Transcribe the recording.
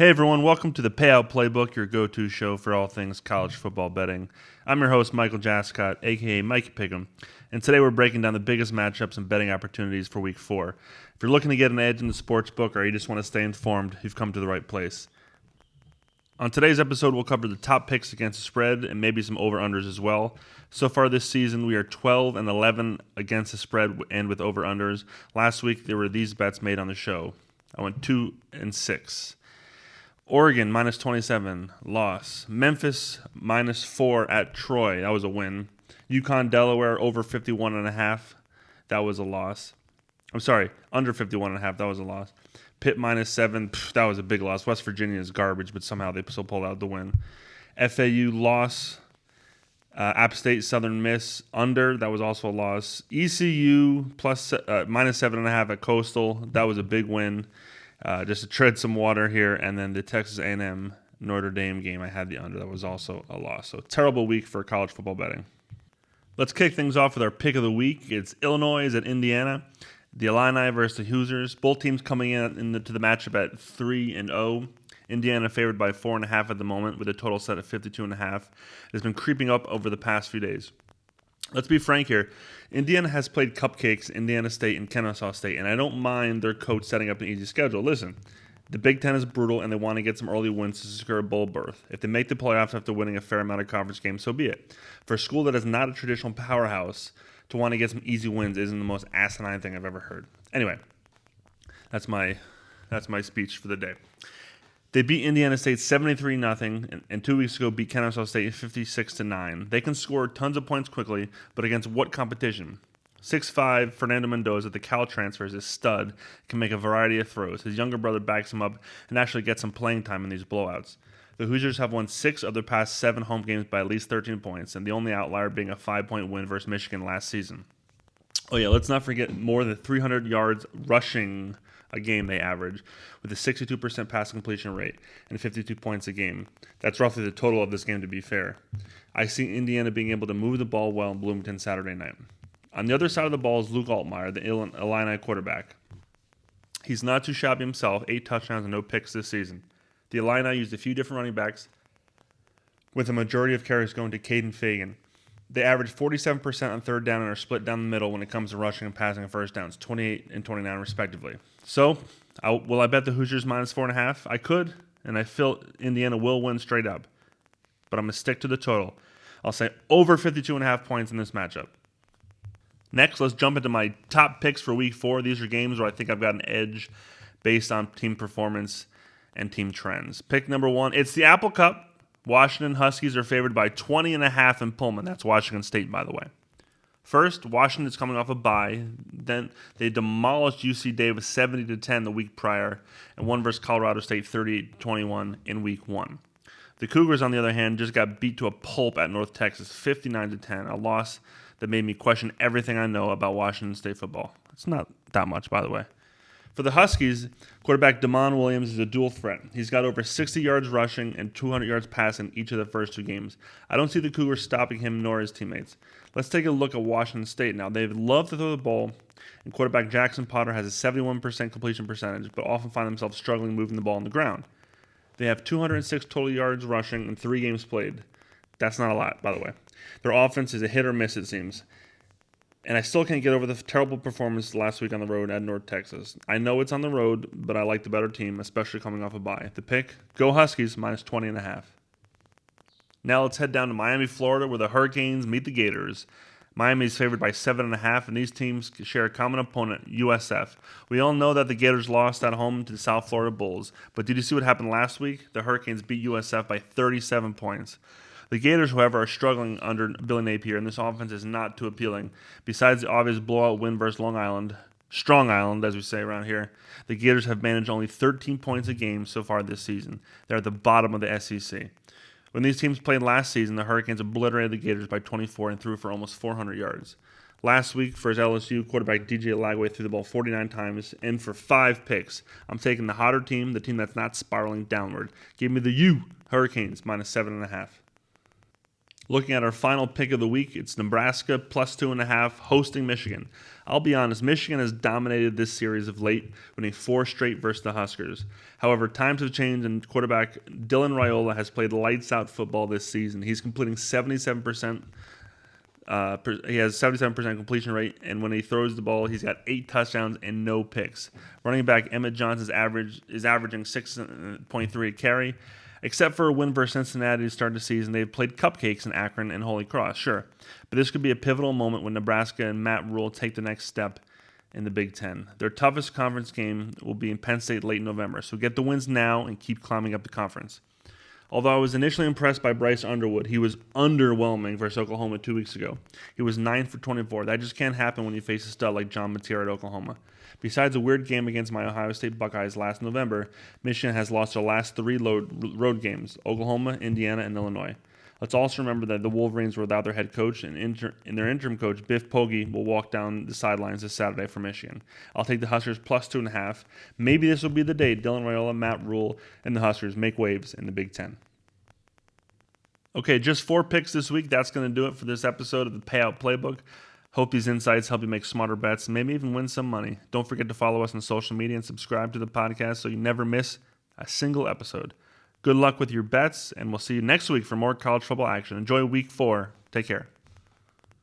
Hey everyone, welcome to the Payout Playbook, your go-to show for all things college football betting. I'm your host, Michael Jascott, aka Mikey Pick'em, and today we're breaking down the biggest matchups and betting opportunities for Week 4. If you're looking to get an edge in the sports book or you just want to stay informed, you've come to the right place. On today's episode, we'll cover the top picks against the spread and maybe some over-unders as well. So far this season, we are 12 and 11 against the spread and with over-unders. Last week, there were these bets made on the show. I went 2 and 6. Oregon minus 27, loss. Memphis minus 4 at Troy, that was a win. UConn, Delaware over 51.5, that was a loss. I'm sorry, under 51.5, that was a loss. Pitt minus 7, that was a big loss. West Virginia is garbage, but somehow they still pulled out the win. FAU loss. App State, Southern Miss under, that was also a loss. ECU plus minus 7.5 at Coastal, that was a big win. Just to tread some water here, and then the Texas A&M Notre Dame game, I had the under. That was also a loss. So terrible week for college football betting. Let's kick things off with our pick of the week. It's Illinois at Indiana, the Illini versus the Hoosiers. Both teams coming into the matchup at 3-0. Indiana favored by 4.5 at the moment, with a total set at 52.5. It has been creeping up over the past few days. Let's be frank here. Indiana has played cupcakes, Indiana State and Kennesaw State, and I don't mind their coach setting up an easy schedule. Listen, the Big Ten is brutal, and they want to get some early wins to secure a bowl berth. If they make the playoffs after winning a fair amount of conference games, so be it. For a school that is not a traditional powerhouse, to want to get some easy wins isn't the most asinine thing I've ever heard. Anyway, that's my speech for the day. They beat Indiana State 73-0, and 2 weeks ago beat Kennesaw State 56-9. They can score tons of points quickly, but against what competition? 6'5", Fernando Mendoza, the Cal transfer, is a stud, can make a variety of throws. His younger brother backs him up and actually gets some playing time in these blowouts. The Hoosiers have won 6 of their past 7 home games by at least 13 points, and the only outlier being a 5-point win versus Michigan last season. Oh yeah, let's not forget more than 300 yards rushing a game they average, with a 62% pass completion rate and 52 points a game. That's roughly the total of this game, to be fair. I see Indiana being able to move the ball well in Bloomington Saturday night. On the other side of the ball is Luke Altmaier, the Illini quarterback. He's not too shabby himself, 8 touchdowns and no picks this season. The Illini used a few different running backs, with the majority of carries going to Caden Fagan. They average 47% on third down and are split down the middle when it comes to rushing and passing and first downs, 28 and 29 respectively. So, will I bet the Hoosiers minus 4.5? I could, and I feel Indiana will win straight up. But I'm going to stick to the total. I'll say over 52.5 points in this matchup. Next, let's jump into my top picks for Week 4. These are games where I think I've got an edge based on team performance and team trends. Pick number 1, it's the Apple Cup. Washington Huskies are favored by 20.5 in Pullman. That's Washington State, by the way. First, Washington's coming off a bye. Then they demolished UC Davis 70-10 the week prior and won versus Colorado State 38-21 in Week 1. The Cougars, on the other hand, just got beat to a pulp at North Texas 59-10, a loss that made me question everything I know about Washington State football. It's not that much, by the way. For the Huskies, quarterback Damon Williams is a dual threat. He's got over 60 yards rushing and 200 yards passing each of the first 2 games. I don't see the Cougars stopping him nor his teammates. Let's take a look at Washington State now. They love to throw the ball, and quarterback Jackson Potter has a 71% completion percentage, but often find themselves struggling moving the ball on the ground. They have 206 total yards rushing in 3 games played. That's not a lot, by the way. Their offense is a hit or miss, it seems. And I still can't get over the terrible performance last week on the road at North Texas. I know it's on the road, but I like the better team, especially coming off a bye. The pick, go Huskies, minus 20.5. Now let's head down to Miami, Florida, where the Hurricanes meet the Gators. Miami is favored by 7.5, and these teams share a common opponent, USF. We all know that the Gators lost at home to the South Florida Bulls, but did you see what happened last week? The Hurricanes beat USF by 37 points. The Gators, however, are struggling under Billy Napier, and this offense is not too appealing. Besides the obvious blowout win versus Long Island, Strong Island, as we say around here, the Gators have managed only 13 points a game so far this season. They're at the bottom of the SEC. When these teams played last season, the Hurricanes obliterated the Gators by 24 and threw for almost 400 yards. Last week, for his LSU, quarterback DJ Lagway threw the ball 49 times and for 5 picks. I'm taking the hotter team, the team that's not spiraling downward. Give me the Hurricanes, minus 7.5. Looking at our final pick of the week, it's Nebraska plus 2.5 hosting Michigan. I'll be honest, Michigan has dominated this series of late, winning 4 straight versus the Huskers. However, times have changed, and quarterback Dylan Raiola has played lights-out football this season. He's completing 77%. He has 77% completion rate, and when he throws the ball, he's got 8 touchdowns and no picks. Running back Emmett Johnson is averaging 6.3 a carry. Except for a win versus Cincinnati to start the season, they've played cupcakes in Akron and Holy Cross, sure. But this could be a pivotal moment when Nebraska and Matt Rhule take the next step in the Big Ten. Their toughest conference game will be in Penn State late November, so get the wins now and keep climbing up the conference. Although I was initially impressed by Bryce Underwood, he was underwhelming versus Oklahoma 2 weeks ago. He was 9 for 24. That just can't happen when you face a stud like John Mateer at Oklahoma. Besides a weird game against my Ohio State Buckeyes last November, Michigan has lost their last 3 road games: Oklahoma, Indiana, and Illinois. Let's also remember that the Wolverines were without their head coach, and their interim coach, Biff Poggi, will walk down the sidelines this Saturday for Michigan. I'll take the Huskers plus 2.5. Maybe this will be the day Dylan Raiola, Matt Rhule, and the Huskers make waves in the Big Ten. Okay, just 4 picks this week. That's going to do it for this episode of the Payout Playbook. Hope these insights help you make smarter bets and maybe even win some money. Don't forget to follow us on social media and subscribe to the podcast so you never miss a single episode. Good luck with your bets, and we'll see you next week for more college football action. Enjoy week 4. Take care.